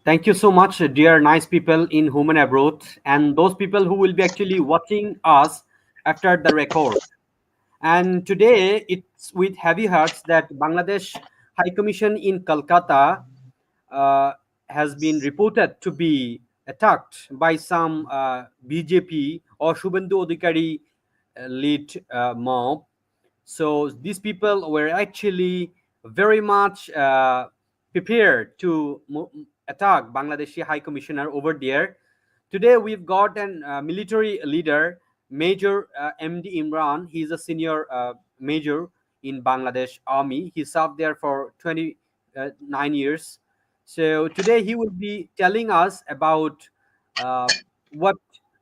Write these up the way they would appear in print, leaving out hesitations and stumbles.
Thank you so much, dear nice people in home and abroad, and those people who will be actually watching us after the record. And today, it's with heavy hearts that Bangladesh High Commission in Calcutta uh, has been reported to be attacked by some BJP or Shubhendu Adhikari lead mob. So these people were actually very much prepared to attack Bangladeshi High Commissioner over there. Today we've got an military leader, Major MD Imran. He's a senior major in Bangladesh Army. He served there for 29 years. So today he will be telling us about uh, what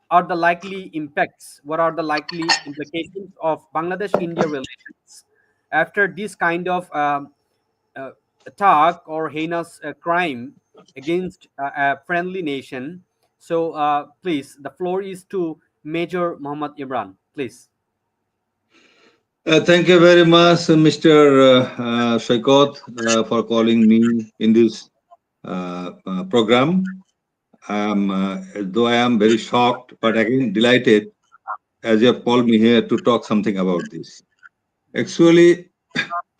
are the likely impacts, what are the likely implications of Bangladesh-India relations after this kind of uh, attack or heinous crime against a friendly nation. So please, the floor is to Major Muhammad Imran. Please. Thank you very much, Mr. Shaikot, for calling me in this program. Though I am very shocked, but again delighted as you have called me here to talk something about this. Actually,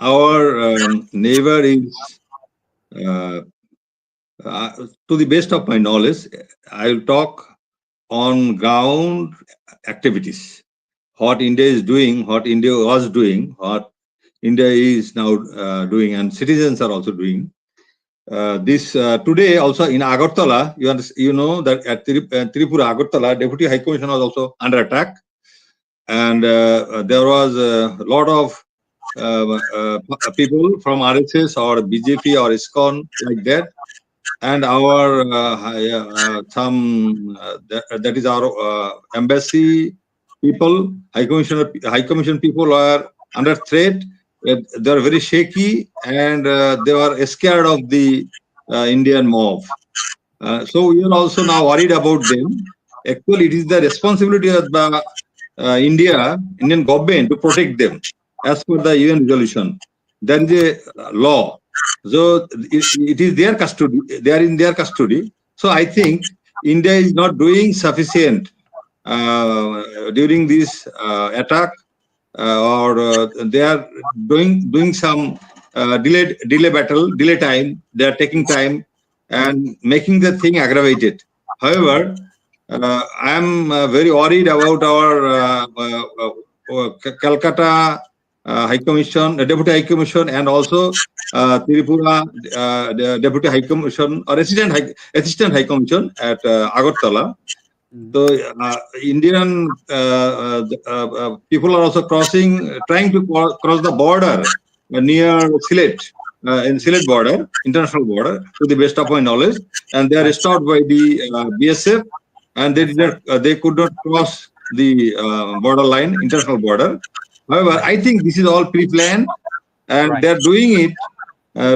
our neighbor is, uh, to the best of my knowledge, I will talk on ground activities. What India is doing, what India was doing, what India is now doing, and citizens are also doing. This today also in Agartala, you know that at Tripura, Agartala, Deputy High Commission was also under attack, and there was a lot of people from RSS or BJP or ISKCON like that, and our that is our embassy people, High Commission people are under threat. They are very shaky, and they are scared of the Indian mob. So we are also now worried about them. Actually, it is the responsibility of the Indian government to protect them, as per the UN resolution. There is a law, so it is their custody. They are in their custody. So I think India is not doing sufficient during this attack, or they are doing some delay time. They are taking time and making the thing aggravated. However, I am very worried about our Calcutta High Commission, Deputy High Commission, and also Tripura the Deputy High Commission or Assistant High Commission at Agartala. So Indian people are also trying to cross the border near Sylhet, in Sylhet border, international border, to the best of my knowledge, and they are stopped by the BSF, and they could not cross the border line, international border. However, I think this is all pre-planned, and they are doing it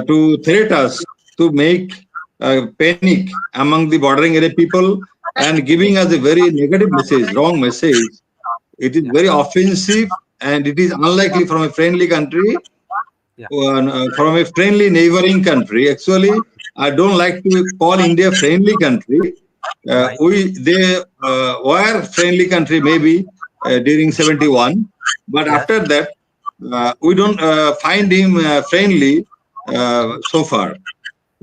to threat us, to make panic among the bordering area people, and giving us a very negative message, wrong message. It is very offensive, and it is unlikely from a friendly country, from a friendly neighboring country. Actually, I don't like to call India a friendly country. They were friendly country maybe during 71, but after that, we don't find him friendly so far.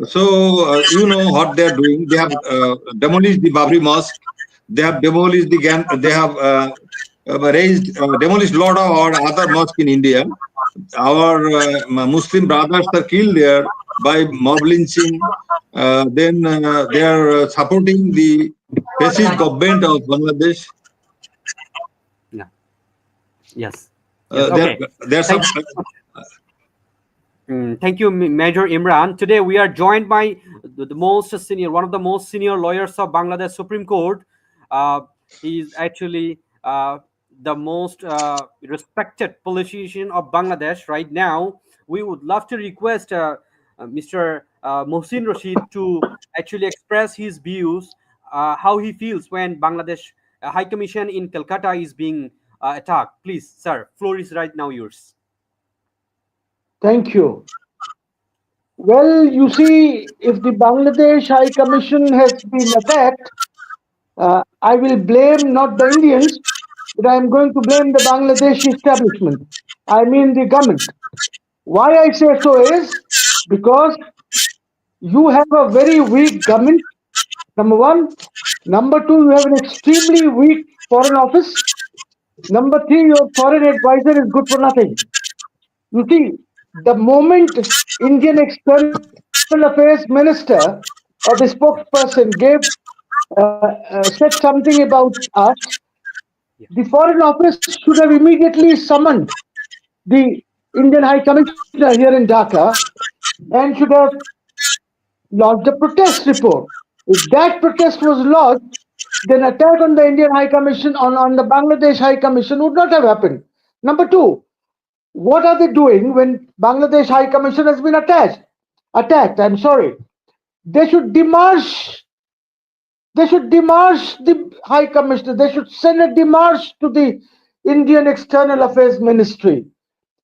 So you know what they are doing. They have demolished the Babri Mosque. They have demolished They have demolished a lot of our other mosques in India. Our Muslim brothers are killed there by mob lynching. Then they are supporting the fascist government of Bangladesh. Yeah. Yes. Yes. Okay. There are some. Thank you, Major Imran. Today we are joined by one of the most senior lawyers of Bangladesh Supreme Court. He is actually the most respected politician of Bangladesh right now. We would love to request Mr. Mohsin Rashid to actually express his views, how he feels when Bangladesh High Commission in Calcutta is being attacked. Please, sir, floor is right now yours. Thank you. Well, you see, if the Bangladesh High Commission has been attacked, I will blame not the Indians, but I am going to blame the Bangladeshi establishment. I mean the government. Why I say so is because you have a very weak government, number one. Number two, you have an extremely weak foreign office. Number three, your foreign advisor is good for nothing. You see, the moment Indian External Affairs Minister or the Yeah, spokesperson said something about us, yeah, the Foreign Office should have immediately summoned the Indian High Commissioner here in Dhaka and should have lodged a protest report. If that protest was lodged, then attack on the Indian High Commission on the Bangladesh High Commission would not have happened. Number two, what are they doing when Bangladesh High Commission has been attacked? Attacked, I'm sorry. They should demarche. They should demarche the High Commissioner. They should send a demarche to the Indian External Affairs Ministry.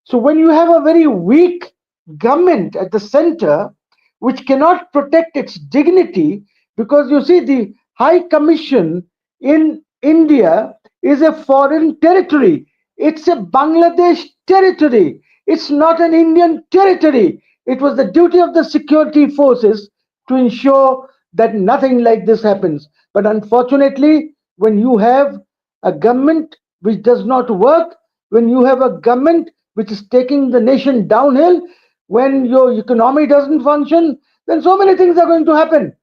So when you have a very weak government at the center, which cannot protect its dignity, because you see, the High Commission in India is a foreign territory. It's a Bangladesh territory. It's not an Indian territory. It was the duty of the security forces to ensure that nothing like this happens. But unfortunately, when you have a government which does not work, when you have a government which is taking the nation downhill, when your economy doesn't function, then so many things are going to happen.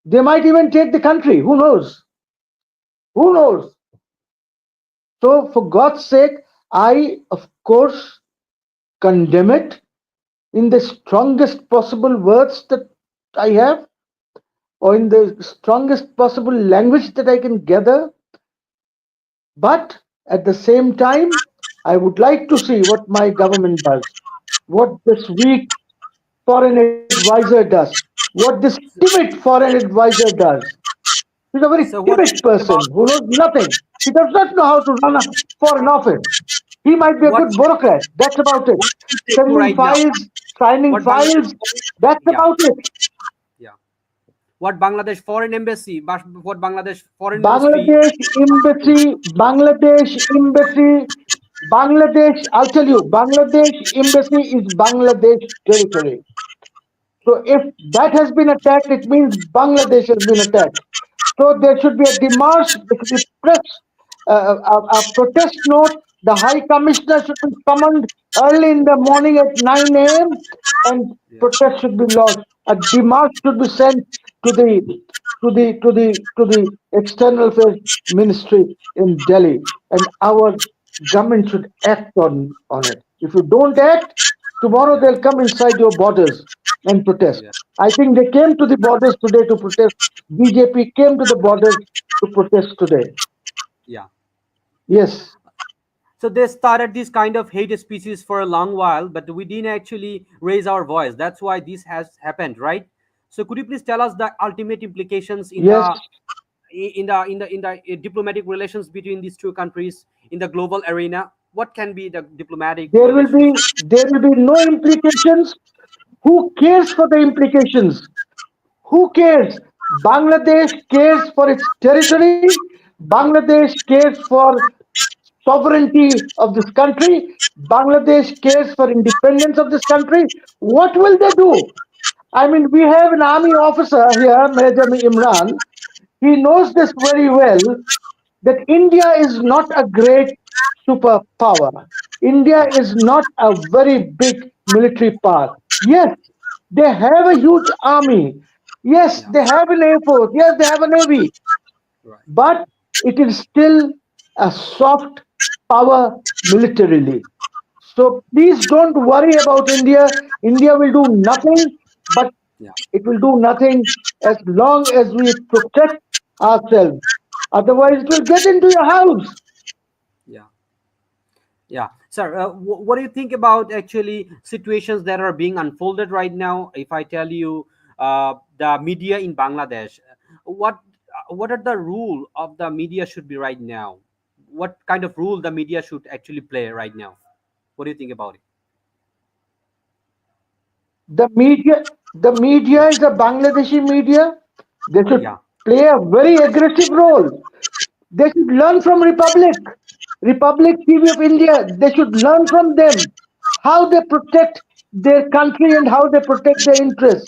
They might even take the country. Who knows? Who knows? So, for God's sake, I, of course, condemn it in the strongest possible words that I have, or in the strongest possible language that I can gather. But at the same time, I would like to see what my government does, what this weak foreign advisor does, what this timid foreign advisor does. He's a very so what do timid you think about person who knows nothing. He does not know how to run a foreign office. He might be a what good bureaucrat. That's about it. what should they do Sending right now? files, signing What Bangladesh? files. That's Yeah, about it. yeah. What Bangladesh foreign embassy? What Bangladesh foreign ministry? Bangladesh embassy, Bangladesh embassy, Bangladesh. I'll tell you, Bangladesh embassy is Bangladesh territory. So if that has been attacked, it means Bangladesh has been attacked. So there should be a demarche, there should be press, a protest note. The High Commissioner should be summoned early in the morning at 9 a.m. and Yeah, protest should be lodged. A demarche should be sent to the External Affairs Ministry in Delhi, and our government should act on it. If you don't act, tomorrow yeah, they'll come inside your borders and protest. yeah, I think they came to the borders today to protest. BJP came to the borders to protest today. yeah. Yes, So they started this kind of hate speeches for a long while, but we didn't actually raise our voice. That's why this has happened, right? So could you please tell us the ultimate implications in yes. the diplomatic relations between these two countries in the global arena? What can be the diplomatic There will relations? be there will be no implications. Who cares for the implications? Who cares? Bangladesh cares for its territory. Bangladesh cares for sovereignty of this country. Bangladesh cares for independence of this country. What will they do? I mean, we have an army officer here, Major Imran. He knows this very well that India is not a great superpower. India Yeah, is not a very big military power. Yes, they have a huge army. Yes, yeah, they have an air force. Yes, they have a navy. right. But it is still a soft power militarily. So please don't worry about India. India will do nothing, but Yeah, it will do nothing as long as we protect ourselves. Otherwise, it will get into your house. yeah. Yeah, sir. What do you think about actually situations that are being unfolded right now? If I tell you the media in Bangladesh, what are the rule of the media should be right now? What kind of rule the media should actually play right now? What do you think about it? The media is a Bangladeshi media. They should Yeah, play a very aggressive role. They should learn from Republic TV of India. They should learn from them how they protect their country and how they protect their interests.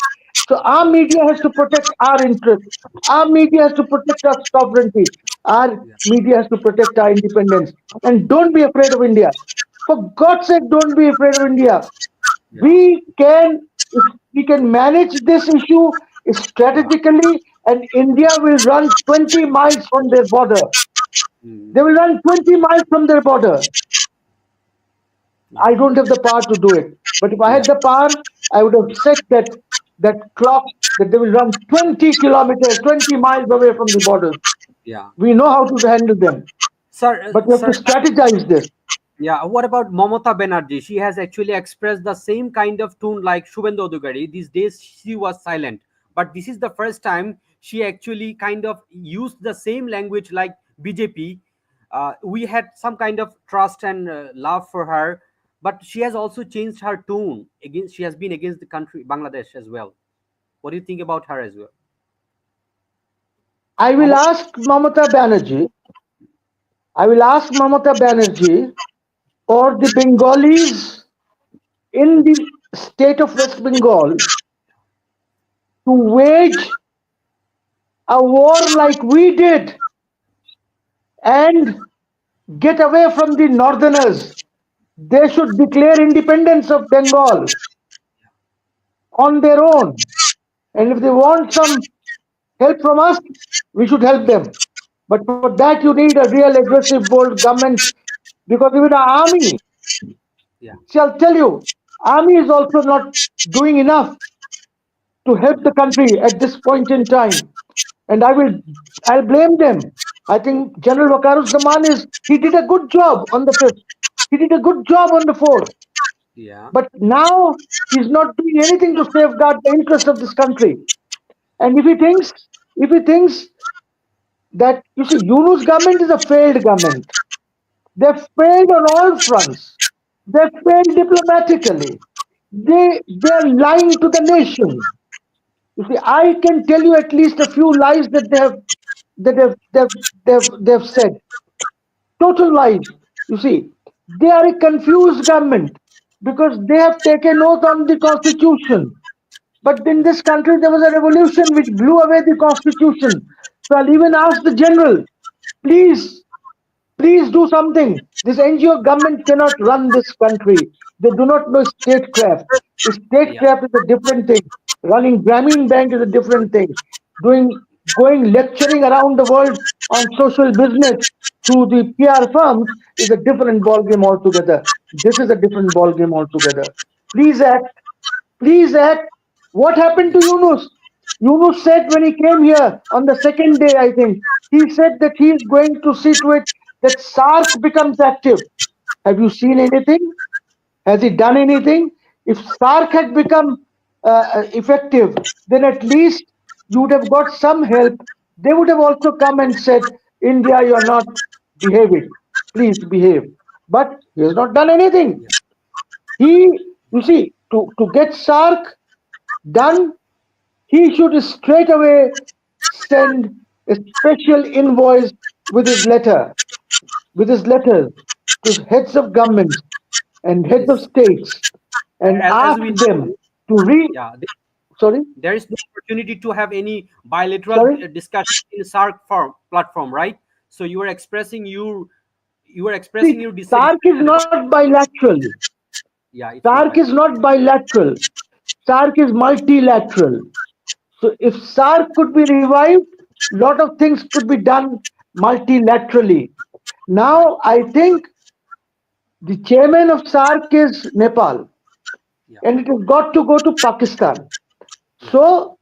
So our media has to protect our interests. Our media has to protect our sovereignty. Our yeah, media has to protect our independence. And don't be afraid of India. For God's sake, don't be afraid of India. yeah, We can manage this issue yeah, strategically, and India will run 20 miles from their border. mm, They will run 20 miles from their border. yeah, I don't have the power to do it. But if I yeah, had the power, I would have set that clock that they will run 20 kilometers, 20 miles away from the borders. yeah. We know how to handle them. Sir, But we have to sir, strategize this. yeah, what about Mamata Banerjee? She has actually expressed the same kind of tone like Shubhendu Adhikari. These days she was silent, but this is the first time she actually kind of used the same language like BJP. We had some kind of trust and love for her, but she has also changed her tone against. She has been against the country Bangladesh as well. What do you think about her as well? I will Mamata, ask Mamata Banerjee, I will ask Mamata Banerjee or the Bengalis in the state of West Bengal to wage a war like we did and get away from the northerners. They should declare independence of Bengal on their own. And if they want some help from us, we should help them. But for that, you need a real aggressive, bold government because even our army, yeah, see, I'll tell you, army is also not doing enough to help the country at this point in time. And I'll blame them. I think General Wakaruzzman he did a good job on the 5th. He did a good job on the 4th. yeah, But now he's not doing anything to safeguard the interests of this country. And if he thinks that, you see, Yunus government is a failed government. They've failed on all fronts. They've failed diplomatically. They're lying to the nation. You see, I can tell you at least a few lies that they've said. Total lies. You see, they are a confused government because they have taken oath on the constitution. But in this country, there was a revolution which blew away the constitution. So I'll even ask the general, please, please do something. This NGO government cannot run this country. They do not know statecraft. yeah, Statecraft is a different thing. Running Grameen Bank is a different thing. Doing Going lecturing around the world on social business through the PR firms is a different ballgame altogether. This is a different ballgame altogether. Please act. Please act. What happened yeah, to Yunus? Yunus said when he came here on the second day, I think, he said that he is going to see to it that SARC becomes active. Have you seen anything? Has he done anything? If SARC had become effective, then at least you would have got some help. They would have also come and said, India, you are not behaving. Please behave. But he has not done anything. yeah, You see, to get SARC done, he should straight away send a special invoice with his letter, with his letters to heads of governments and heads of yes. states and As ask we them know, to yeah, sorry, there is no opportunity to have any bilateral sorry. discussion in SARC form, platform, right? So you were expressing See, your SARC is dissatisfaction about. not bilateral. Yeah, it's not SARC is bilateral. not bilateral. SARC is multilateral. So if SARC could be revived, lot of things could be done multilaterally. Right. Now I think the chairman of SARC is Nepal, Yeah. and it has got to go to Pakistan. Yeah. So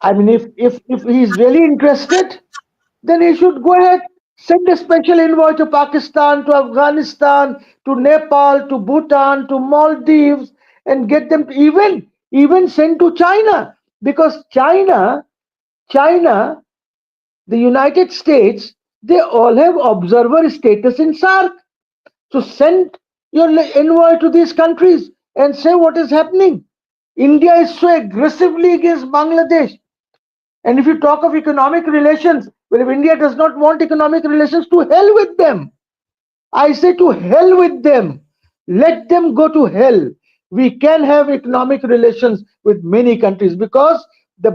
I mean, if he's really interested, then he should go ahead, send a special envoy to Pakistan, to Afghanistan, to Nepal, to Bhutan, to Maldives, and get them to even send to China because China, the United States, they all have observer status in SARC. So send your envoy to these countries and say what is happening. India is so aggressively against Bangladesh. And if you talk of economic relations, well, if India does not want economic relations, to hell with them. I say to hell with them. Let them go to hell. We can have economic relations with many countries because the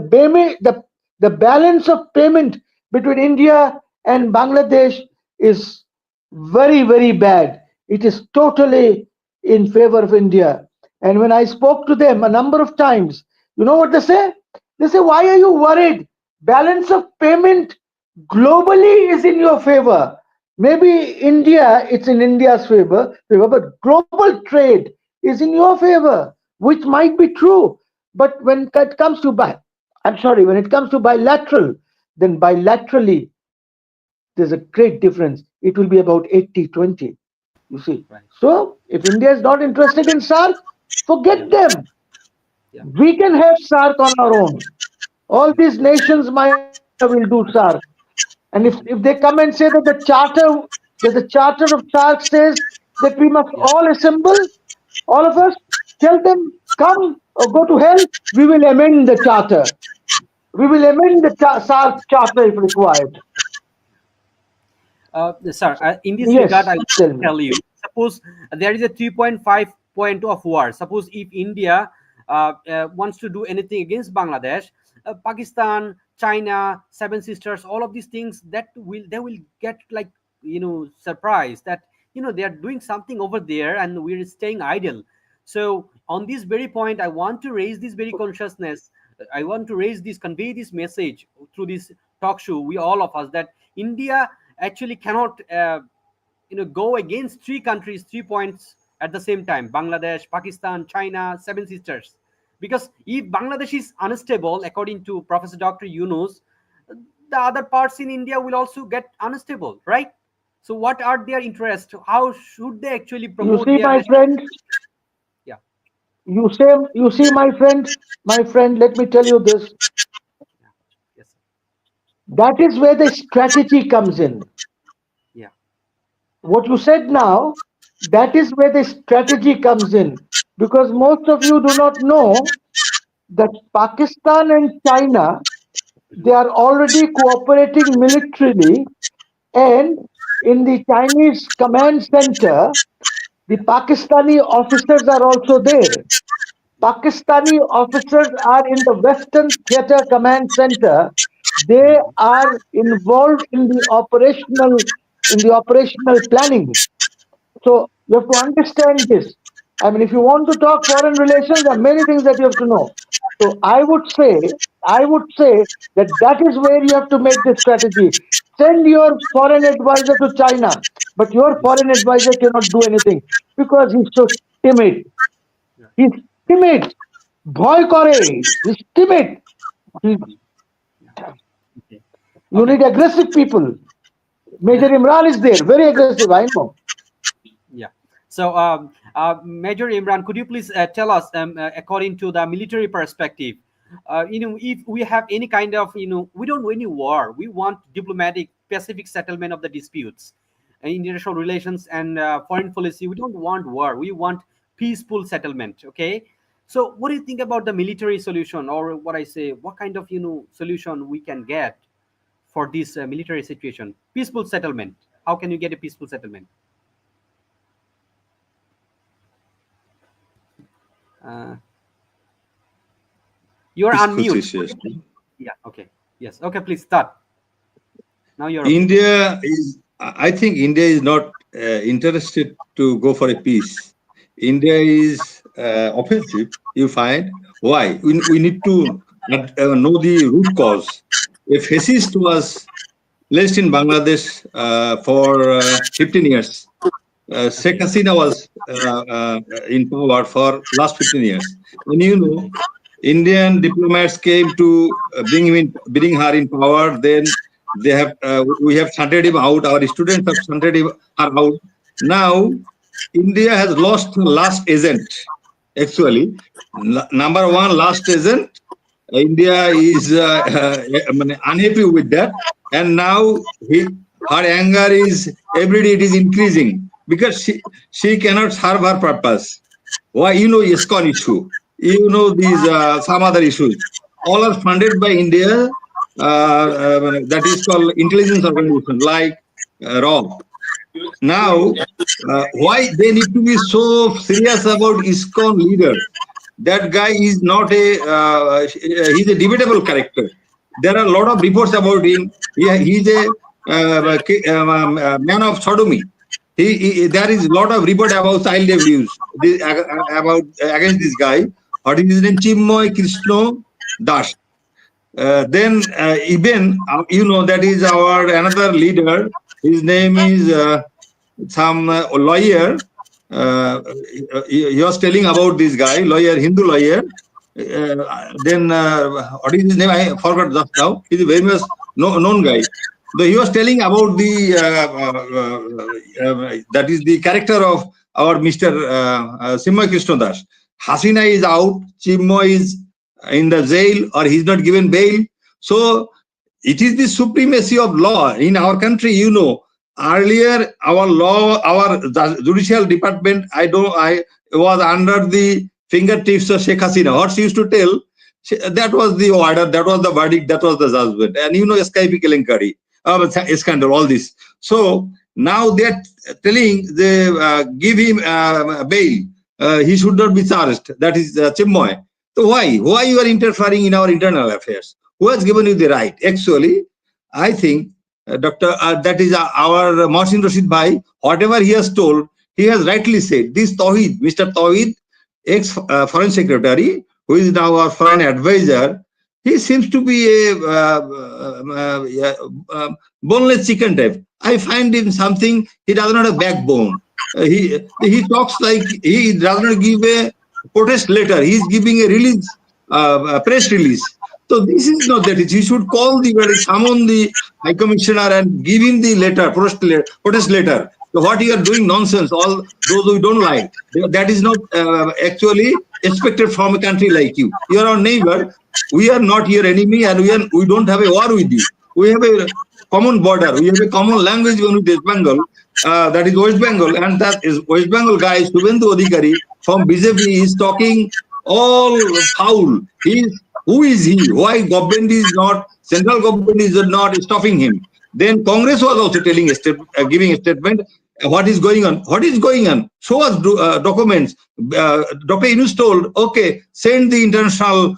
balance of payment between India and Bangladesh is very, very bad. It is totally in favor of India. And when I spoke to them a number of times, you know what they say? They say, why are you worried? Balance of payment globally is in your favor. Maybe India, it's in India's favor, but global trade is in your favor, which might be true. But when it comes to when it comes to bilateral, then bilaterally there's a great difference. It will be about 80-20. You see. Right. So if India is not interested in SARC, Yeah. forget them. Yeah. We can have SARC on our own. All these nations might will do SARC. And if they come and say that the charter of SARC says that we must Yeah. all assemble, all of us, tell them, come or go to hell, we will amend the charter. We will amend the SARC charter if required. Sir, in this regard, Yes, I want tell to me. tell you, suppose there is a 3.5 point of war. Suppose if India wants to do anything against Bangladesh, Pakistan, China, Seven Sisters, all of these things, that will they will get like, surprised that they are doing something over there and we're staying idle. So on this very point, I want to raise this very consciousness. I want to convey this message through this talk show. We all of us that India actually cannot go against three countries, 3 points at the same time: Bangladesh, Pakistan, China, Seven Sisters. Because if Bangladesh is unstable, according to Professor Dr. Yunus, the other parts in India will also get unstable, right? So what are their interests? How should they actually You promote see, their my national? friend, Yeah. you see, my friend, let me tell you this. Yeah. Yes, sir. That is where the strategy comes in. Yeah. What you said now, that is where the strategy comes in. Because most of you do not know that Pakistan and China, they are already cooperating militarily, and in the Chinese command center, the Yeah. Pakistani officers are also there. Pakistani officers are in the Western Theatre Command Center. They Mhm. are involved in the operational planning. So you have to understand this. I mean, if you want to talk foreign relations, there are many things that you have to know. So I would say that is where you have to make the strategy. Send your foreign advisor to China, but your foreign advisor cannot do anything because he's so timid. Yeah. He's timid. ভয় করে. He's timid. Mhm. Yeah. Okay. You Okay. need aggressive people. Major Yeah. Imran is there, very aggressive. I know. Yeah. So, Major Imran, could you please tell us, according to the military perspective, if we have any kind of, we don't want any war. We want diplomatic, pacific settlement of the disputes, international relations, and foreign policy. We don't want war. We want peaceful settlement. Okay. So, what do you think about the military solution, or what I say, what kind of, solution we can get for this military situation? Peaceful settlement. How can you get a peaceful settlement? Uh, You're Peaceful unmute. situation. Yeah. Okay. Yes. Okay. Please start. Now you're okay. India is, I think India is not interested to go for a peace. India is offensive, you find. Why? We need to know the root cause. A fascist was placed in Bangladesh for 15 years. Sheikh Okay. Hasina was in power for last 15 years. And you know, Okay. Indian diplomats came to bring her in power. Then we have shunted him out. Our students have shunted her out. Now, India has lost the last agent. Actually, number one last agent. India is unhappy with that, and now her anger is every day it is increasing because she cannot serve her purpose. Why? You know, ISKCON issue. these some other issues. All are funded by India. That is called intelligence organization like RAW. Now, why they need to be so serious about ISKCON leader? That guy is not he's a debatable character. There are a lot of reports about him. He's a man of sodomy. There is a lot of report about child abuse about against this guy. What is his name? Chinmoy Krishna Das. Then even that is our another leader. His name is some lawyer. He was telling about this guy, lawyer, Hindu lawyer. Then what is his name? I forgot just now. He's a very much known guy. He was telling about the that is the character of our Mr. Chinmoy Krishna Das. Hasina is out. Chinmoy is in the jail or he's not given bail. So it is the supremacy of law in our country. Earlier our law, our judicial department, I was under the fingertips of Sheikh Hasina. What she used to tell, that was the order, that was the verdict, that was the judgment. And SKP Kelenkari, scandal, all this. So now they're telling they give him bail. He should not be charged. That is Chinmoy. So why you are interfering in our internal affairs? Who has given you the right? Actually, I think that is our Mohsin Rashid Bhai. Whatever he has told, he has rightly said. This Tawhid, Mr. Tawhid, ex-foreign secretary, who is now our foreign advisor, he seems to be a boneless chicken type. I find him something, he does not have backbone. He talks like he does not give a protest letter. He is giving a release, a press release. So this is not that. He should call summon the High Commissioner and give him the letter, protest letter. So what you are doing nonsense, all those who don't like, that is not actually expected from a country like you. You are our neighbor. We are not your enemy, and we don't have a war with you. We have a common border. We have a common language with West Bengal. That is West Bengal, and that is West Bengal guy, Subhendu Adhikari from BJP is talking all foul. Who is he? Why central government is not stopping him? Then Congress was also giving a statement. What is going on? What is going on? Show us documents. Dr. Yunus told, okay, send the international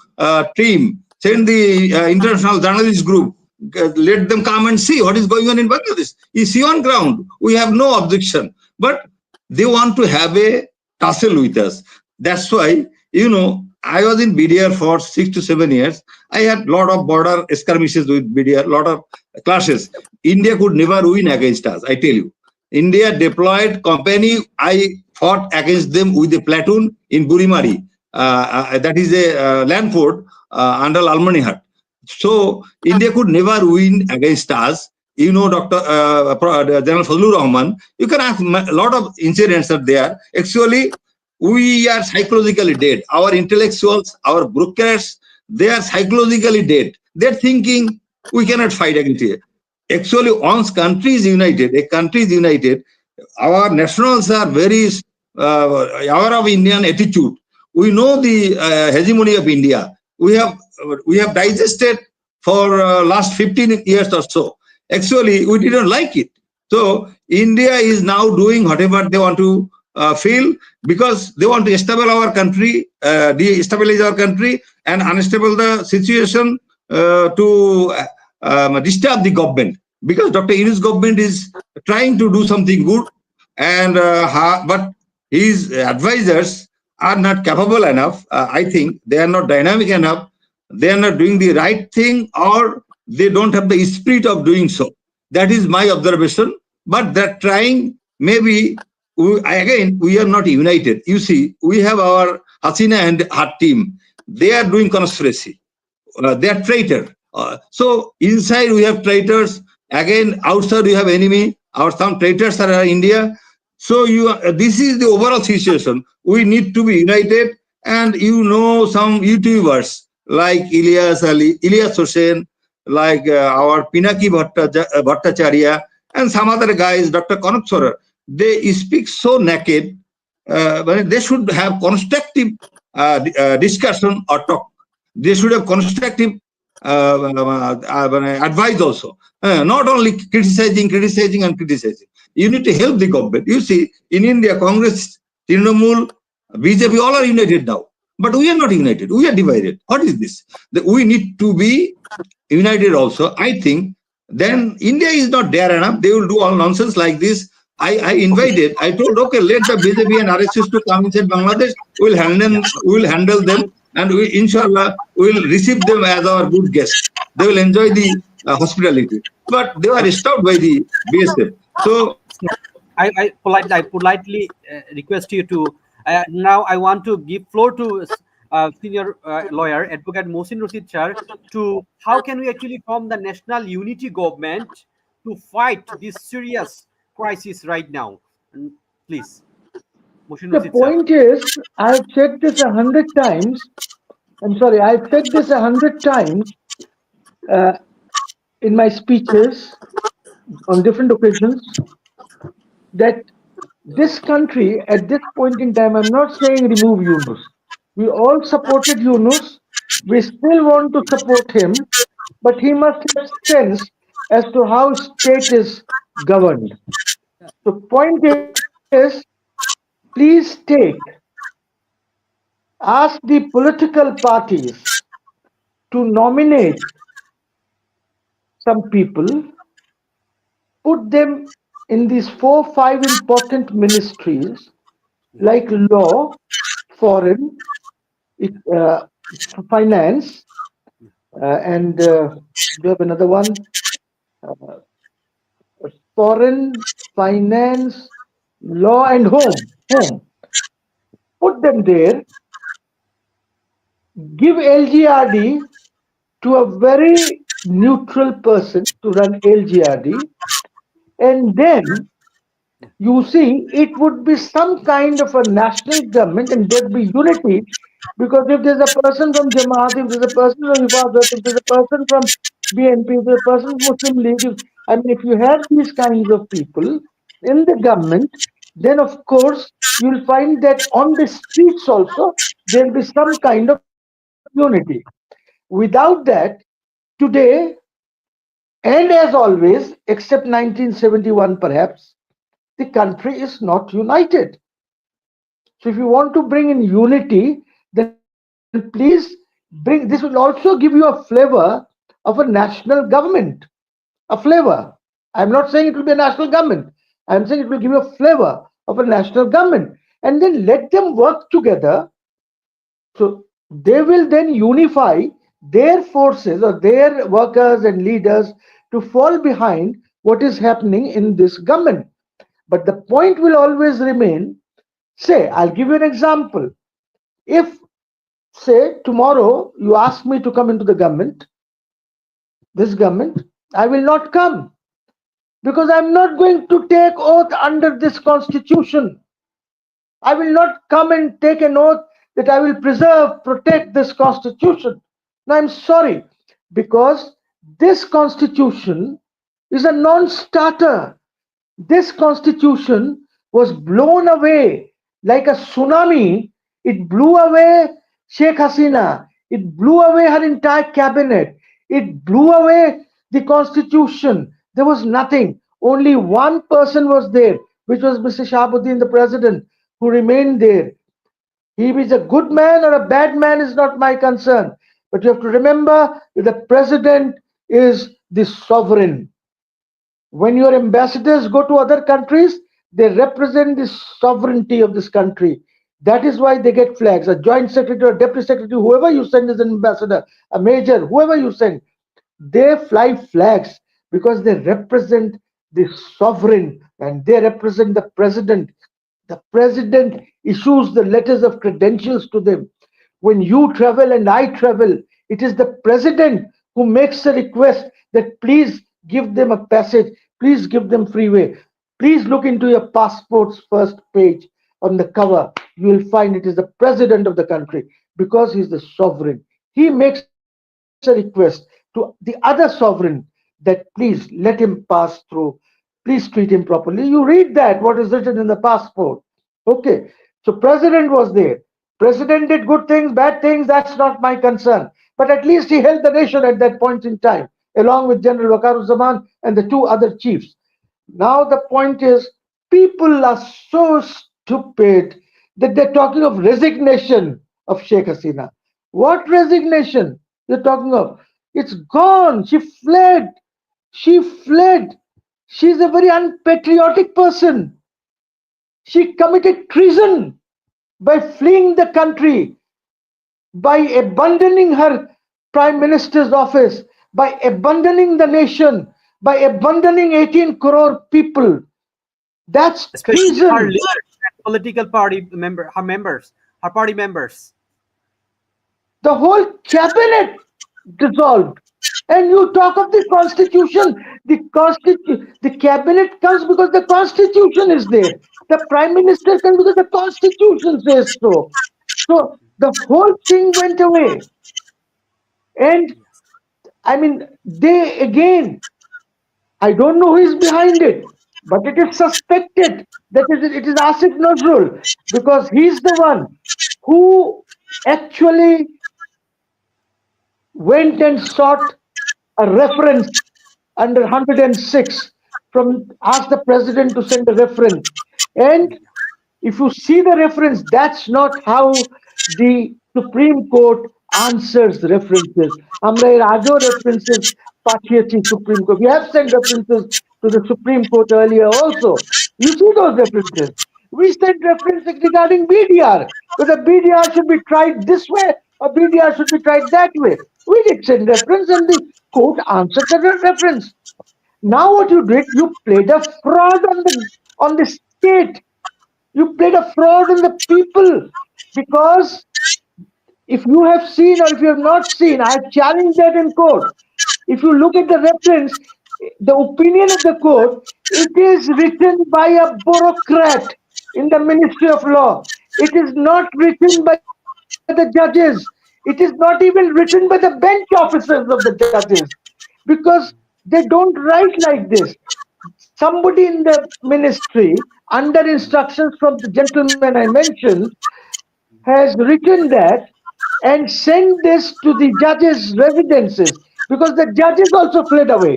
team, send the international journalist group, let them come and see what is going on in Bangladesh. You see on ground, we have no objection. But they want to have a tussle with us. That's why, I was in BDR for 6 to 7 years. I had a lot of border skirmishes with BDR, a lot of clashes. India could never win against us, I tell you. India deployed company. I fought against them with a platoon in Burimari. That is a land fort under Lalmanihat. So India could never win against us. Dr. General Fazlur Rahman, you can ask a lot of incidents are there. Actually, we are psychologically dead. Our intellectuals, our brokers, they are psychologically dead. They're thinking we cannot fight against it. Actually, once country is united, a country is united, our nationals are very aware of Indian attitude. We know the hegemony of India. We have digested for last 15 years or so. Actually, we didn't like it. So India is now doing whatever they want to feel, because they want to establish our country, destabilize our country, and unstable the situation to disturb the government. Because Dr. Yunus government is trying to do something good, and but his advisors are not capable enough. I think they are not dynamic enough. They are not doing the right thing, or they don't have the spirit of doing so. That is my observation. But they're trying. Maybe we are not united. You see, we have our Hasina and her team. They are doing conspiracy. They are traitor. So inside we have traitors. Again, outside we have enemy. Some traitors are in India. So this is the overall situation. We need to be united. And some YouTubers like Ilyas Hussain, like our Pinaki Bhattacharya, and some other guys, Dr. Kanak Sorar, they speak so naked. They should have constructive discussion or talk. They should have constructive advice also. Not only criticizing and criticizing. You need to help the government. You see, in India, Congress, Trinamool, BJP, all are united now. But we are not united. We are divided. What is this? We need to be united also. I think then India is not there enough. They will do all nonsense like this. I told, okay, let the BJP and RSS to come inside Bangladesh. We will handle them, and inshallah, we will receive them as our good guests. They will enjoy the hospitality. But they were stopped by the BSF. So I politely request you to now. I want to give floor to senior lawyer advocate Mohsin Rashid Char to how can we actually form the national unity government to fight this serious crisis right now. And please, Mohsin The Rashid sir. point is, I've said this 100 times. I'm sorry, I've said this 100 times uh, in my speeches on different occasions that this country, at this point in time, I'm not saying remove Yunus. We all supported Yunus. We still want to support him, but he must have sense as to how state is governed. The point is, please ask the political parties to nominate some people, put them in these 4, 5 important ministries like law, foreign, uh, finance, and we have another one, uh, foreign, finance, law, and home. Home. Put them there. Give LGRD to a very neutral person to run LGRD, and then you see it would be some kind of a national government and there'd be unity, because if there's a person from Jamaat, if there's a person from Hifazat, if there's a person from BNP, if there's a person from Muslim League, I mean, if you have these kinds of people in the government, then of course you'll find that on the streets also there'll be some kind of unity. Without that, today, and as always, except 1971 perhaps, the country is not united. So if you want to bring in unity, then please bring, this will also give you a flavor of a national government. A flavor. I'm not saying it will be a national government. I'm saying it will give you a flavor of a national government. And then let them work together. So they will then unify their forces or their workers and leaders to fall behind what is happening in this government. But the point will always remain. Say, I'll give you an example. If, say, tomorrow you ask me to come into the government, this government, I will not come because I'm not going to take oath under this constitution. I will not come and take an oath that I will preserve, protect this constitution. No, I'm sorry, because this constitution is a non starter. This constitution was blown away like a tsunami. It blew away Sheikh Hasina. It blew away her entire cabinet. It blew away the constitution. There was nothing. Only one person was there, which was Mr. Shahabuddin, the president, who remained there. He is a good man or a bad man is not my concern. But you have to remember that the president is the sovereign. When your ambassadors go to other countries, they represent the sovereignty of this country. That is why they get flags. A joint secretary, a deputy secretary, whoever you send as an ambassador, a major, whoever you send, they fly flags because they represent the sovereign and they represent the president. The president issues the letters of credentials to them. When you travel and I travel, it is the president who makes a request that please give them a passage, please give them freeway. Please look into your passport's first page. On the cover, you will find it is the president of the country because he is the sovereign. He makes a request to the other sovereign that please let him pass through, please treat him properly. You read that, what is written in the passport. Okay, so president was there. President did good things, bad things, that's not my concern. But at least he held the nation at that point in time, along with General Wakaruzaman and the two other chiefs. Now the point is, people are so stupid that they're talking of resignation of Sheikh Hasina. What resignation you're talking of? It's gone. She fled. She fled. She's a very unpatriotic person. She committed treason by fleeing the country, by abandoning her prime minister's office, by abandoning the nation, by abandoning 18 crore people. That's Especially her treason. leaders and political party members, her party members. The whole cabinet dissolved. And you talk of the constitution. The cabinet comes because the constitution is there. The prime minister comes because the constitution says so. So the whole thing went away. And Yes. I mean, they again, I don't know who is behind it, but it is suspected that it is Asif Nazrul, because he's the one who actually went and sought a reference under 106, from asked the president to send a reference. And if you see the reference, that's not how the Supreme Court answers references. আমরা এর আগেও references পাঠিয়েছি Supreme Court. We have sent references to the Supreme Court earlier also. You see those references. We sent references regarding BDR, whether BDR should be tried this way or BDR should be tried that way. We did send reference and the court answered the reference. Now what you did, you played a fraud on the state. You played a fraud on the people, because if you have seen or if you have not seen, I have challenged that in court. If you look at the reference, the opinion of the court, it is written by a bureaucrat in the Ministry of Law. It is not written by the judges. It is not even written by the bench officers of the judges, because they don't write like this. Somebody in the ministry, under instructions from the gentleman I mentioned, has written that and sent this to the judges' residences, because the judges also fled away.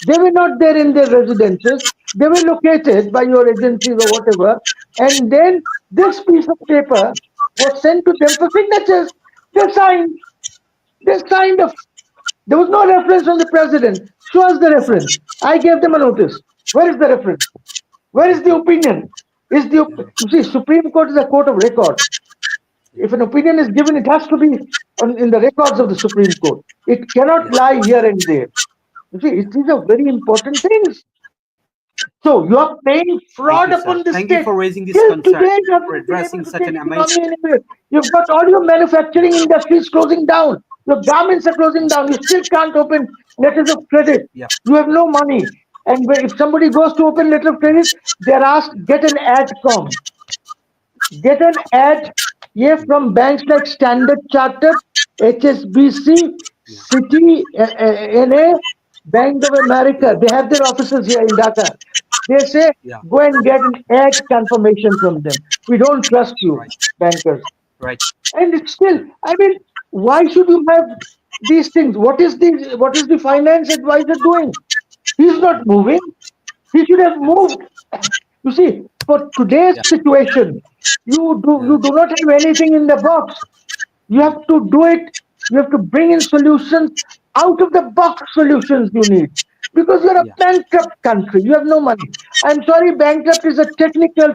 They were not there in their residences, they were located by your agencies or whatever. And then this piece of paper was sent to them for signatures. They signed. They signed off. There was no reference from the president. Show us the reference. I gave them a notice. Where is the reference? Where is the opinion? You see, Supreme Court is a court of record. If an opinion is given, it has to be in the records of the Supreme Court. It cannot Yes. lie here and there. You see, these are very important things. So you are paying fraud Thank you, upon the sir. state. Thank you for raising this Till concern, today, you haven't for been able addressing to such take an economy amazing. anywhere. You've got all your manufacturing industries closing down. Your garments are closing down. You still can't open letters of credit. Yeah. You have no money. And if somebody goes to open letter of credit, they're asked, get an AdCom. Get an ad here from banks like Standard Chartered, HSBC, Yeah. Citi, NA, Bank of America. They have their offices here in Dhaka. They say, Yeah. go and get an ad confirmation from them. We don't trust you, Right. bankers. Right. And it's still, I mean, why should you have these things? What is the finance advisor doing? He's not moving. He should have Yes. moved. You see, for today's Yeah. situation, Yeah. you do not have anything in the box. You have to do it. You have to bring in solutions, out of the box solutions you need, because you're a Yeah. bankrupt country. You have no money. I'm sorry, bankrupt is a technical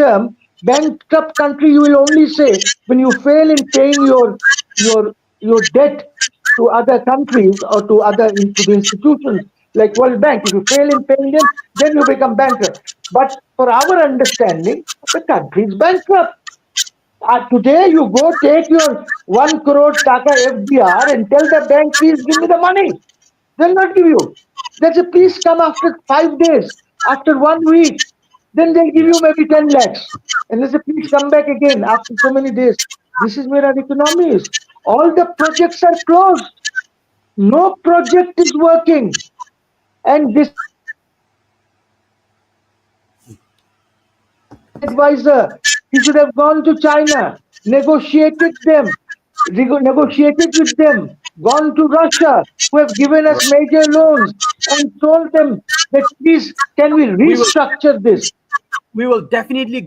term. Bankrupt country you will only say when you fail in paying your debt to other countries or to the institutions like World Bank. If you fail in paying them, then you become bankrupt. But for our understanding, the country is bankrupt. Today, you go take your 1 crore taka FDR and tell the bank, please give me the money. They'll not give you. They say, Yeah. please come after 5 days, after 1 week. Then they'll give Yeah. you maybe 10 lakhs. And they say, please come back again after so many days. This is where our economy is. All the projects are closed. No project is working. And this is why the country is in a very bad state. advisor. He should have gone to China, negotiated with them, gone to Russia, who have given us major loans, and told them that please, can we We will restructure this? we will definitely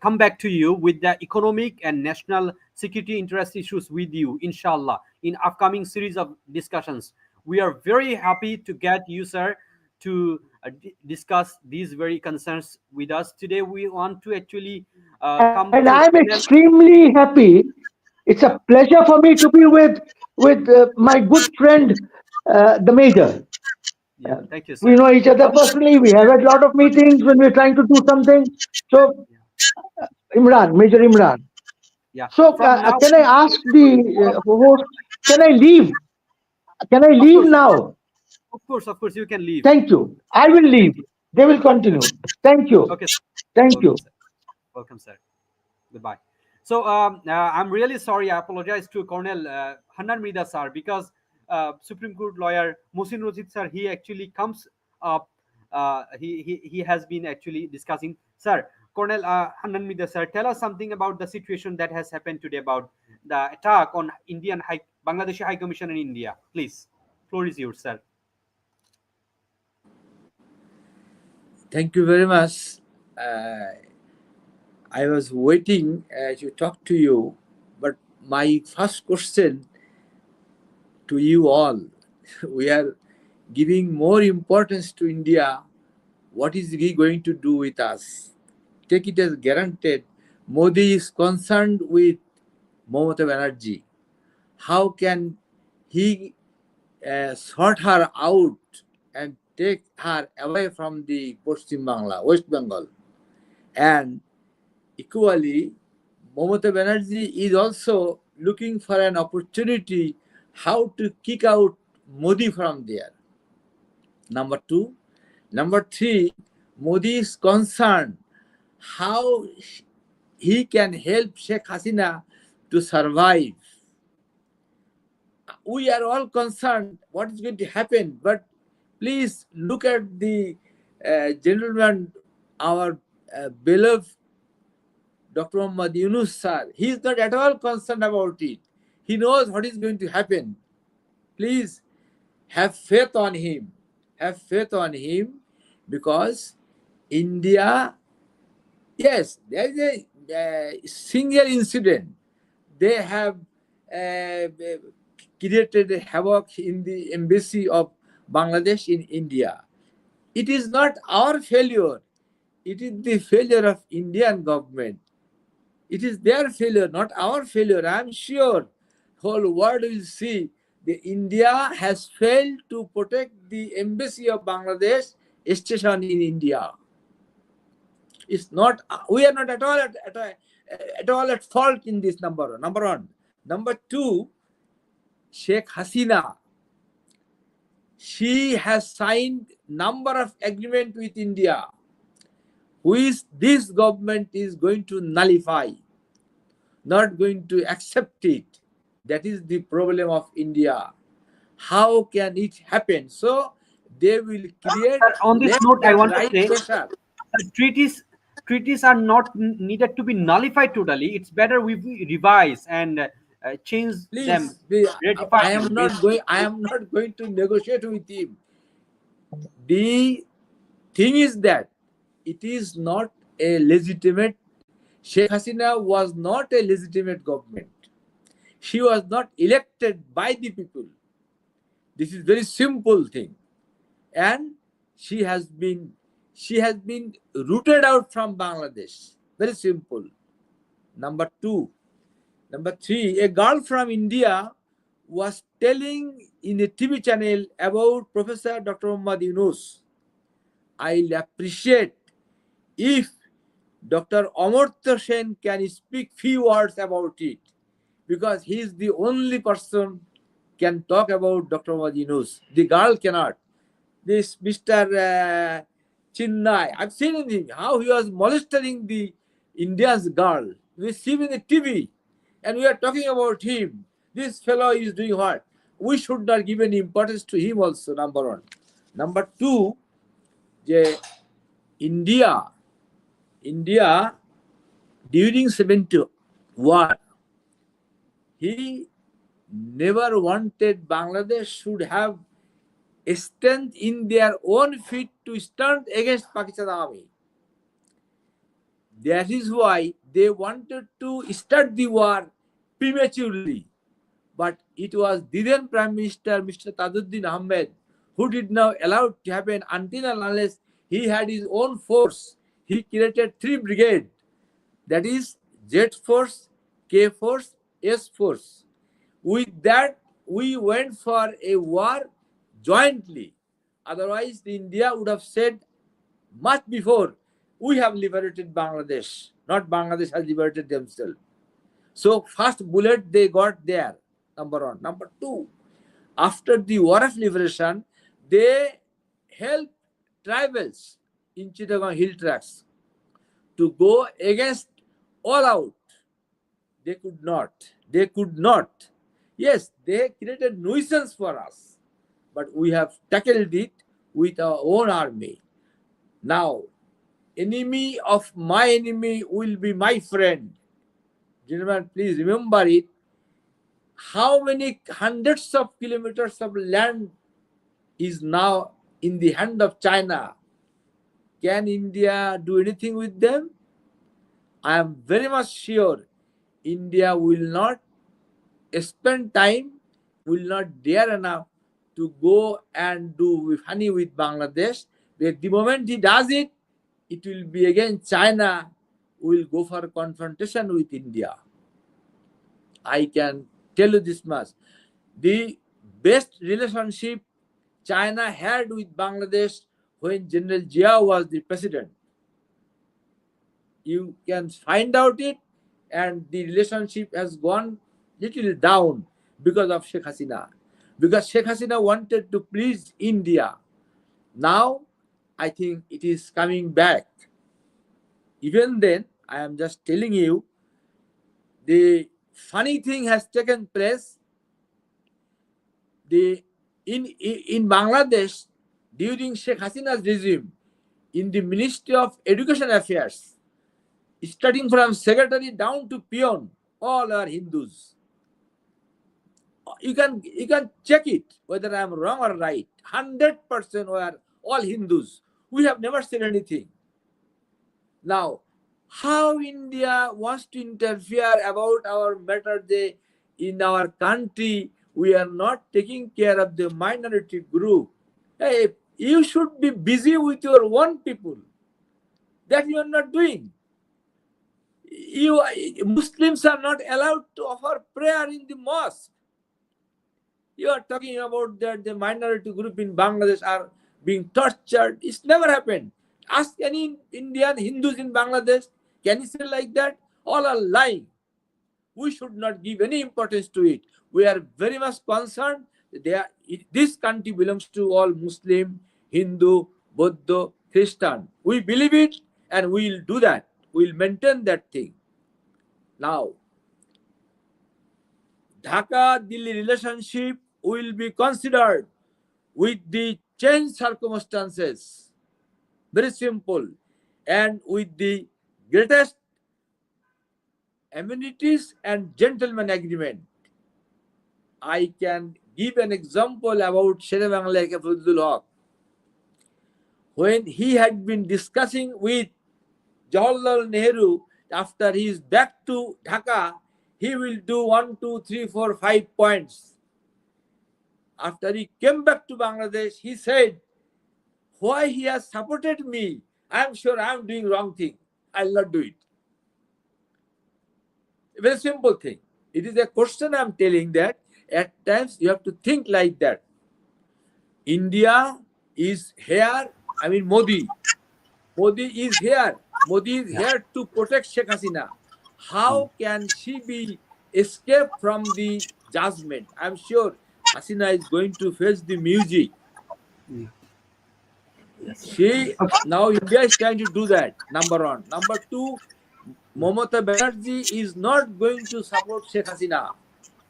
come back to you with the economic and national security interest issues with you, inshallah, in upcoming series of discussions. We are very happy to get you, sir, to discuss these very concerns with us today. We want to actually And come to I'm panel. extremely happy. It's a pleasure for me to be with my good friend, the Major. Yeah, thank you, We sir. know each other personally. We have had a lot of meetings when we're trying to do something. So, Yeah, Imran, Major Imran. yeah. So, From now, can I ask the host, can I leave? Can I of leave course, now? of course, you can leave. Thank you. I will leave. Thank you. They will continue. Thank you. Okay, sir. Thank Welcome, you. sir. Welcome, sir. Goodbye. So I'm really sorry. I apologize to Colonel Hanan Mida sir, because Supreme Court lawyer Musin Rojit sir, he actually comes up. He has been actually discussing. Sir, Colonel Hanan Mida sir, tell us something about the situation that has happened today about the attack on Bangladeshi High Commission in India. Please, floor is yours, sir. Thank you very much. Uh, I was waiting to talk to you, but my first question to you all, we are giving more importance to India. What is he going to do with us? Take it as guaranteed. Modi is concerned with Mamata Banerjee. How can he sort her out and take her away from the Paschim Bangla, West Bengal? And equally, Mamata Banerjee is also looking for an opportunity how to kick out Modi from there. Number two. Number three, Modi is concerned how he can help Sheikh Hasina to survive. We are all concerned what is going to happen, but please look at the gentleman, our beloved Dr. Muhammad Yunus sir. He is not at all concerned about it. He knows what is going to happen. Please have faith on him. Have faith on him, because India, yes, there is a single incident. They have created a havoc in the embassy of Bangladesh in India. It is not our failure. It is the failure of Indian government. It is their failure, not our failure. I am sure whole world will see the India has failed to protect the embassy of Bangladesh station in India. It's not, we are not at all at fault in this number one. Number two, Sheikh Hasina, she has signed number of agreement with India, which this government is going to nullify, not going to accept it. That is the problem of India. How can it happen? So they will create Sir, on this left note, I and want to right say pressure. treaties are not needed to be nullified totally. It's better we revise and change them, Please, ratify I am them not based. going. I am not going to negotiate with him. The thing is that it is not a legitimate. Sheikh Hasina was not a legitimate government. She was not elected by the people. This is very simple thing, and she has been rooted out from Bangladesh. Very simple. Number two. Number three, a girl from India was telling in a TV channel about Professor Dr. Muhammad Yunus. I'll appreciate if Dr. Amartya Sen can speak few words about it, because he is the only person can talk about Dr. Muhammad Yunus. The girl cannot. This Mr. Chinnai, I've seen him, how he was molesting the Indian's girl. We see him in the TV, and we are talking about him. This fellow is doing what? We should not give any importance to him also, number one. Number two, the India India during 70 war, he never wanted Bangladesh should have strength in their own feet to stand against Pakistan army. That is why they wanted to start the war prematurely. But it was the then Prime Minister, Mr. Tajuddin Ahmed, who did not allow it to happen until and unless he had his own force. He created 3 brigades, that is Z Force, K Force, S Force. With that, we went for a war jointly. Otherwise, India would have said much before, we have liberated Bangladesh, not Bangladesh has liberated themselves. So, first bullet they got there, number one. Number two, after the war of liberation, they helped tribals in Chittagong hill tracts to go against all out. They could not. They could not. Yes, they created nuisance for us, but we have tackled it with our own army. Now, enemy of my enemy will be my friend. Gentlemen, please remember it. How many hundreds of kilometers of land is now in the hand of China? Can India do anything with them? I am very much sure India will not spend time, will not dare enough to go and do honey with Bangladesh. But the moment he does it, it will be again China will go for confrontation with India. I can tell you this much. The best relationship China had with Bangladesh when General Jia was the president. You can find out it, and the relationship has gone little down because of Sheikh Hasina. Because Sheikh Hasina wanted to please India. Now, I think it is coming back. Even then, I am just telling you, the funny thing has taken place. In Bangladesh, during Sheikh Hasina's regime, in the Ministry of Education Affairs, starting from secretary down to peon, all are Hindus. You can check it whether I am wrong or right. 100% were all Hindus. We have never said anything. Now, how India wants to interfere about our matter in our country, we are not taking care of the minority group. Hey, you should be busy with your own people. That you are not doing. Muslims are not allowed to offer prayer in the mosque. You are talking about that the minority group in Bangladesh are being tortured. It's never happened. Ask any Indian Hindus in Bangladesh. Can you say like that? All are lying. We should not give any importance to it. We are very much concerned. This country belongs to all Muslim, Hindu, Buddha, Christian. We believe it and we will do that. We will maintain that thing. Now, Dhaka-Delhi relationship will be considered with the changed circumstances. Very simple. And with the greatest amenities and gentleman agreement. I can give an example about Shere Bangla Fazlul Haq. When he had been discussing with Jawaharlal Nehru, after he is back to Dhaka, he will do 1, 2, 3, 4, 5 points. After he came back to Bangladesh, he said, why he has supported me? I am sure I am doing wrong thing. I will not do it. A very simple thing. It is a question I am telling that at times you have to think like that. India is here. I mean Modi. Modi is here. Modi is here to protect Sheikh Hasina. How can she be escaped from the judgment? I am sure Hasina is going to face the music. Now India is trying to do that. Number one. Number two, Mamata Banerjee is not going to support Sheikh Hasina.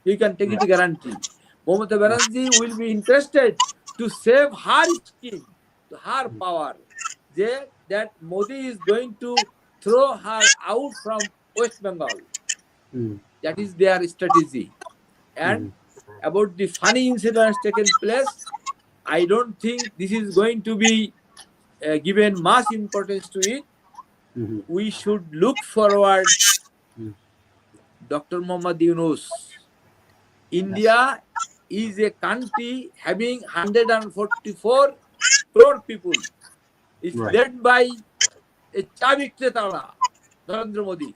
You can take it to guarantee. Mamata Banerjee will be interested to save her scheme, her power. That Modi is going to throw her out from West Bengal. Mm. That is their strategy. And Mm. about the funny incident has taken place, I don't think this is going to be given much importance to it. Mhm. We should look forward Mm. Dr. Muhammad Yunus. Yes. India is a country having 144 crore people. It's Right. led by a Chavik Tretala, Narendra Modi.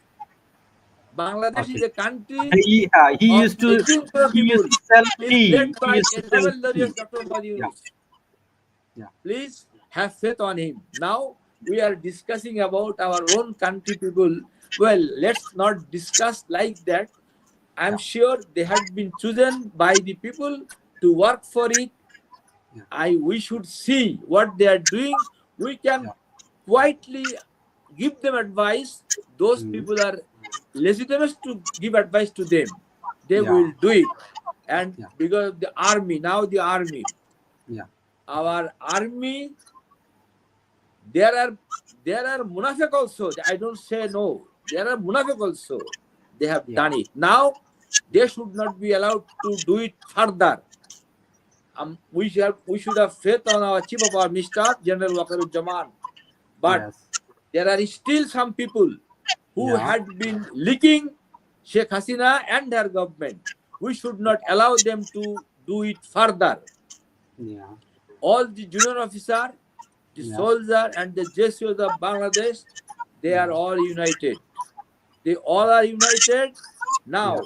Bangladesh is Okay. a country He of used to 18 crore he used people. to sell It's led tea. He by used a to sell naval tea. warrior, Dr. Muhammad Yeah. Yunus. Yeah. Please have faith on him. Now we are discussing about our own country people. Well, let's not discuss like that. I'm Yeah. sure they had been chosen by the people to work for it. Yeah. We should see what they are doing. We can Yeah. quietly give them advice. Those Mm. people are legitimate to give advice to them. They Yeah. will do it. And Yeah. because the army, now the army, Yeah. our army, there are munafik also. I don't say no. There are munafik also. They have Yeah. done it. Now they should not be allowed to do it further. We should have faith on our chief of army staff, General Wakaruজ্জামান. But Yes. there are still some people who Yeah. had been leaking Sheikh Hasina and her government. We should not allow them to do it further. Yeah. All the junior officer, the Yeah. soldier, and the JCOs of Bangladesh, they are Yeah. all united. They all are united. Yeah. Now,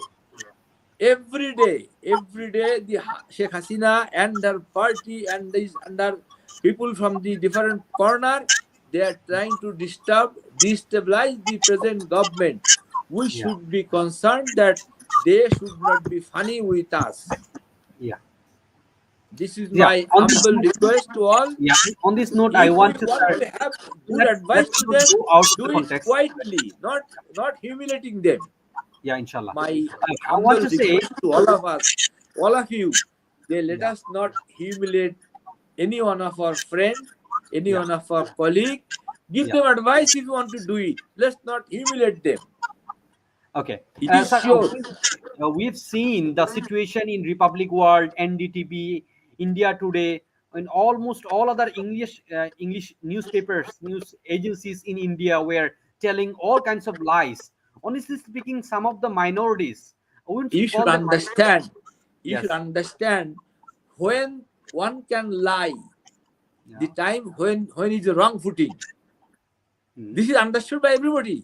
every day, the Sheikh Hasina and her party and her people from the different corner, they are trying to destabilize the present government. We Yeah. should be concerned that they should not be funny with us. Yeah. This is Yeah. my On this humble note, request to all. yeah. On this note, I If we want to want start. to have good Let's advice to not them, go out of do the it context. quietly, not humiliating them. Yeah. Inshallah. My I want humble to say. request to all of us, all of you, they let Yeah. us not humiliate any one of our friend, any Yeah. one of our colleague. Give Yeah. them advice if you want to do it. Let's not humiliate them. Okay. It is Sir, sure. we've seen the situation in Republic World, NDTV, India Today, and almost all other English newspapers, news agencies in India were telling all kinds of lies. Honestly speaking, some of the minorities, I wouldn't You should call them minorities. understand. You should Yes. understand when one can lie. The Yeah. time when is a wrong footing. Mhm. This is understood by everybody.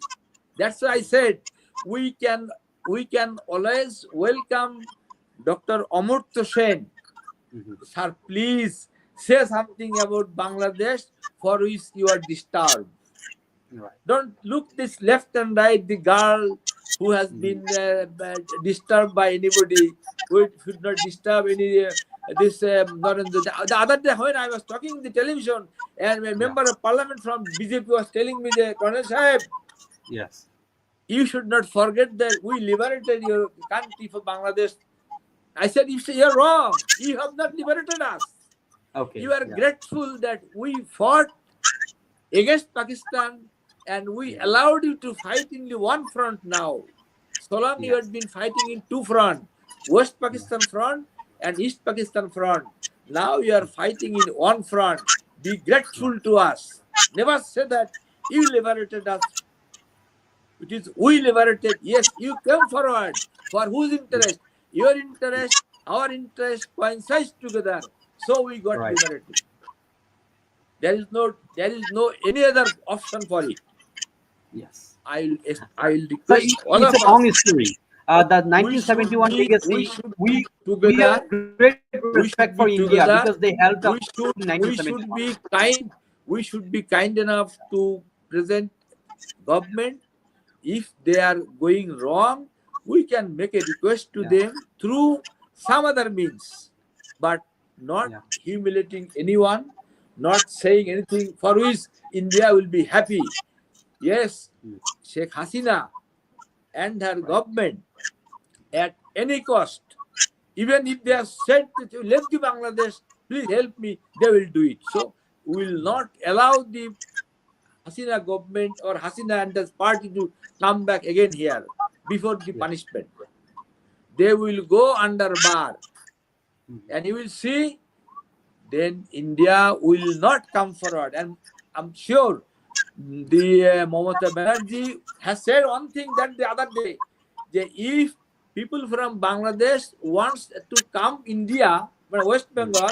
That's why I said we can always welcome Dr. Amartya Sen. Mhm. Sir, please say something about Bangladesh for which you are disturbed. Right. Don't look this left and right. The girl who has Mhm. been disturbed by anybody, we should not disturb any this. The other day when I was talking in the television, and a Yeah. member of parliament from BJP was telling me, the Colonel Sahib, Yes. you should not forget that we liberated your country for Bangladesh. I said, you're wrong. You have not liberated us. Okay. You are Yeah. grateful that we fought against Pakistan and we Yeah. allowed you to fight in the one front now. So long you Yes. had been fighting in two fronts, West Yeah. Pakistan front and East Pakistan front. Now you are fighting in one front. Be Yeah. grateful to us. Never say that you liberated us. It is we liberated. Yes, you came forward. For whose interest? Your interest, our interest coincides together. So we got Right. liberated. There is no any other option for it. Yes. I'll So request all it's of a us. long story. The We should 1971 be we legacy, should we be we have together. great respect for We should India be because they together. helped us We in should we 1971. should be kind. We should be kind enough to present government. If they are going wrong, we can make a request to Yeah, them through some other means, but not yeah, humiliating anyone, not saying anything for which India will be happy. Yes, mm, Sheikh Hasina and her right, government at any cost, even if they have said that you left the Bangladesh, please help me, they will do it. So we will yeah, not allow the Hasina government or Hasina and his party to come back again here before the Yes. punishment. They will go under bar, Mhm. and you will see. Then India will not come forward. And I'm sure the Mamata Banerjee has said one thing that the other day, that if people from Bangladesh wants to come India, West Bengal,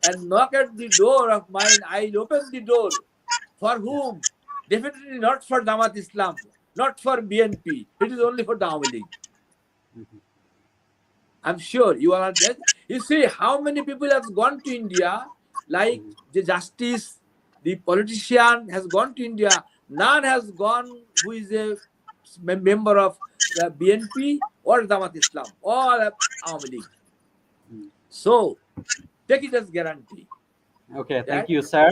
and knock at the door of mine, I'll open the door. For Yes. whom? Definitely not for Jamaat Islam, not for BNP. It is only for the Awami League. Mhm. I'm sure you are there. You see how many people have gone to India, like Mhm. the justice, the politician has gone to India. None has gone who is a member of the BNP or Jamaat Islam or Awami League. Mhm. So take it as guarantee Okay, thank that you, sir.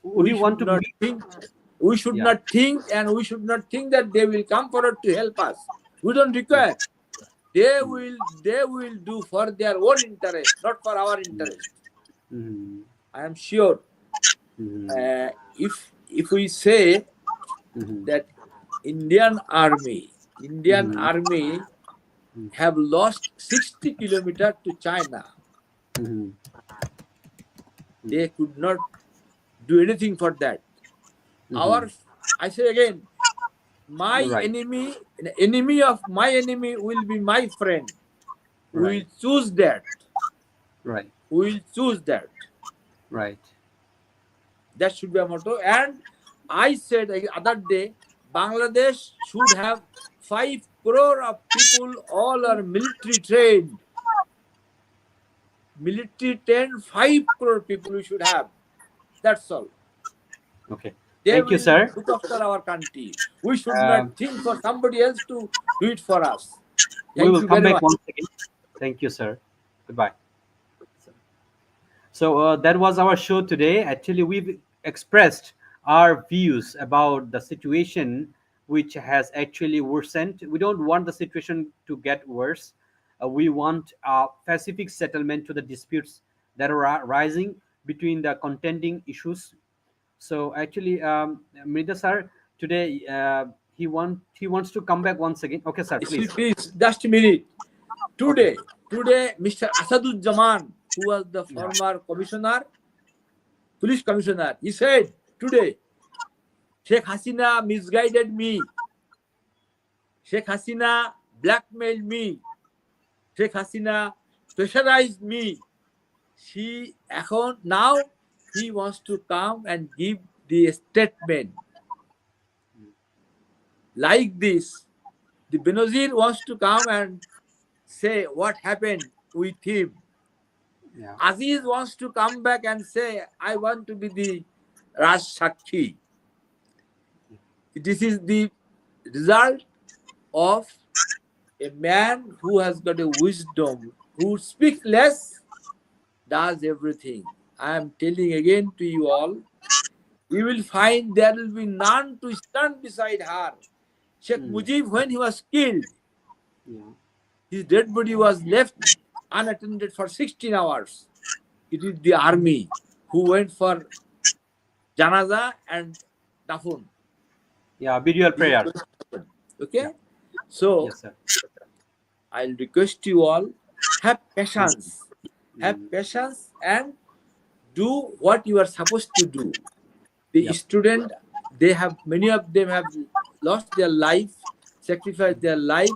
Would we you should want to not make? think, we should Yeah. not think, and we should not think that they will come forward to help us. We don't Yes. require. They Mhm. will, they will do for their own interest, not for our interest. Mhm. I am sure. Mhm. If we say Mhm. that Indian Mhm. army Mhm. have lost 60 kilometers to China, Mhm. they could not do anything for that. Mhm. Our, I say again, my Right. enemy, the enemy of my enemy will be my friend. We Right. will choose that. Right. We will choose that. Right. That should be a motto. And I said the other day, Bangladesh should have 5 crore of people, all are military trained. Military trained 5 crore people we should have. That's all. Okay. They Thank you, will sir. look after our country. We should not Um, think for somebody else to do it for us. we Thank will you come very back much. once again. Thank you, sir. Goodbye. So that was our show today. Actually, we've expressed our views about the situation, which has actually worsened. We don't want the situation to get worse. We want a pacific settlement to the disputes that are rising between the contending issues. So actually, Mrida sir, today he wants to come back once again. Okay, sir, Excuse please. please, just a minute. Okay. Today, Mr. Asaduzzaman, who was the Yeah. former commissioner, police commissioner, he said today, Sheikh Hasina misguided me. Sheikh Hasina blackmailed me. Sheikh Hasina pressurized me. Now he wants to come and give the statement like this. The Benazir wants to come and say what happened with him. Yeah. Aziz wants to come back and say, I want to be the Raj Sakhi. This is the result of a man who has got a wisdom, who speaks less, does everything. I am telling again to you all, you will find there will be none to stand beside her. Sheikh Mm. Mujib, when he was killed, Yeah. his dead body was left unattended for 16 hours. It is the army who went for janaza and dafun. Yeah. Burial This is prayer. going to happen. Yeah. Okay? So Yes, sir. I'll request you all, have Mm. patience. Have Mm. patience and do what you are supposed to do. The Yep. student, they have, many of them have lost their life, sacrificed their life,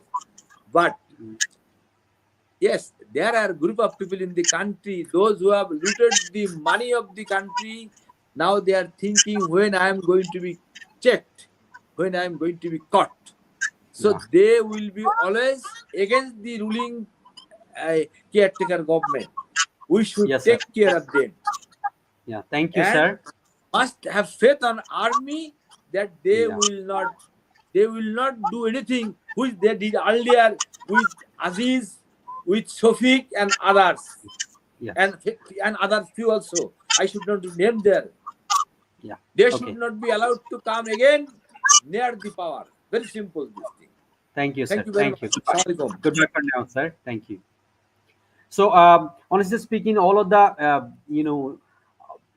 but Mm. yes, there are a group of people in the country, those who have looted the money of the country. Now they are thinking when I am going to be checked, when I am going to be caught. So Yeah. they will be always against the ruling caretaker government. We should Yes, sir. take care of them Yeah. Thank you, and sir. must have faith on army that Yeah. they will not do anything which they did earlier with Aziz, with Sofiq and others, Yes. and other few also. I should not name there. Yeah. They should Okay. not be allowed to come again near the power. Very simple this thing. Thank you, Thank sir. you very Thank you. much. Goodbye. Assalamu alaikum. Goodbye for now, sir. Thank you. So, honestly speaking, all of the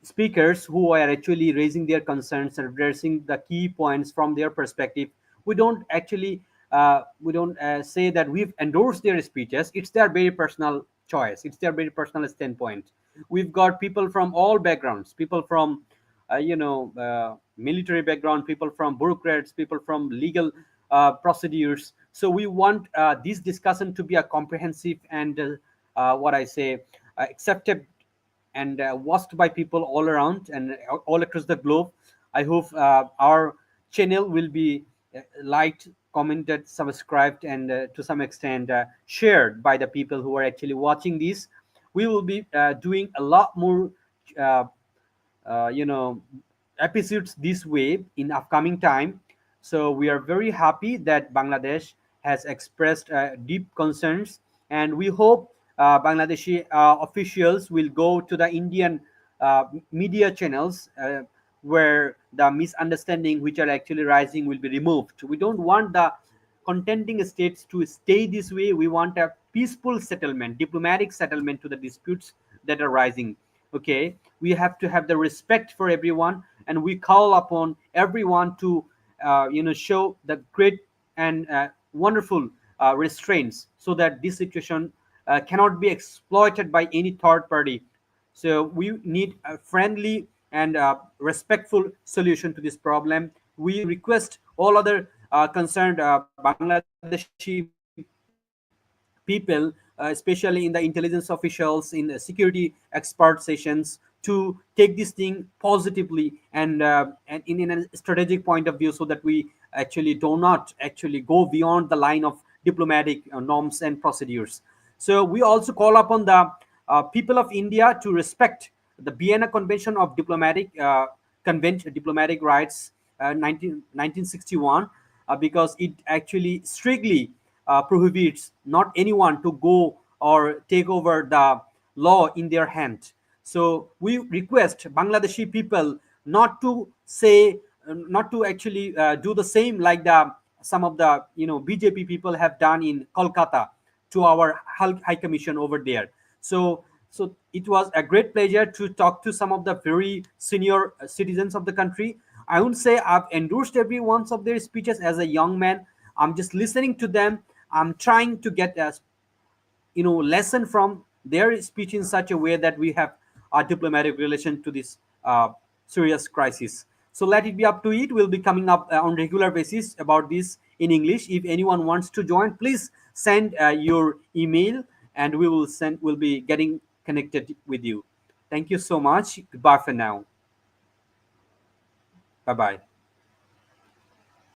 speakers who are actually raising their concerns and addressing the key points from their perspective. We don't actually we don't say that we've endorsed their speeches. It's their very personal choice. It's their very personal standpoint. We've got people from all backgrounds, people from military background, people from bureaucrats, people from legal procedures. So we want this discussion to be a comprehensive and what I say accepted and watched by people all around and all across the globe. I hope our channel will be liked, commented, subscribed, and to some extent shared by the people who are actually watching this. We will be doing a lot more uh, uh, you know episodes this way in upcoming time. So we are very happy that Bangladesh has expressed deep concerns, and we hope Bangladeshi officials will go to the Indian media channels where the misunderstanding which are actually rising will be removed. We don't want the contending states to stay this way. We want a peaceful settlement, diplomatic settlement to the disputes that are rising. Okay, we have to have the respect for everyone, and we call upon everyone to show the great and wonderful restraints so that this situation cannot be exploited by any third party. So we need a friendly and respectful solution to this problem. We request all other concerned Bangladeshi people, especially in the intelligence officials, in the security expert sessions, to take this thing positively and in a strategic point of view, so that we actually do not actually go beyond the line of diplomatic norms and procedures. So we also call upon the people of India to respect the Vienna Convention of diplomatic rights 1961 because it actually strictly prohibits not anyone to go or take over the law in their hand. So we request Bangladeshi people not to say, not to actually do the same like the some of the BJP people have done in Kolkata to our High Commission over there. So it was a great pleasure to talk to some of the very senior citizens of the country. I wouldn't say I've endorsed every one of their speeches as a young man. I'm just listening to them. I'm trying to get a lesson from their speech in such a way that we have a diplomatic relation to this serious crisis. So let it be up to it. We'll be coming up on regular basis about this in English. If anyone wants to join, please send your email, and we'll be getting connected with you. Thank you so much. Goodbye for now. Bye bye.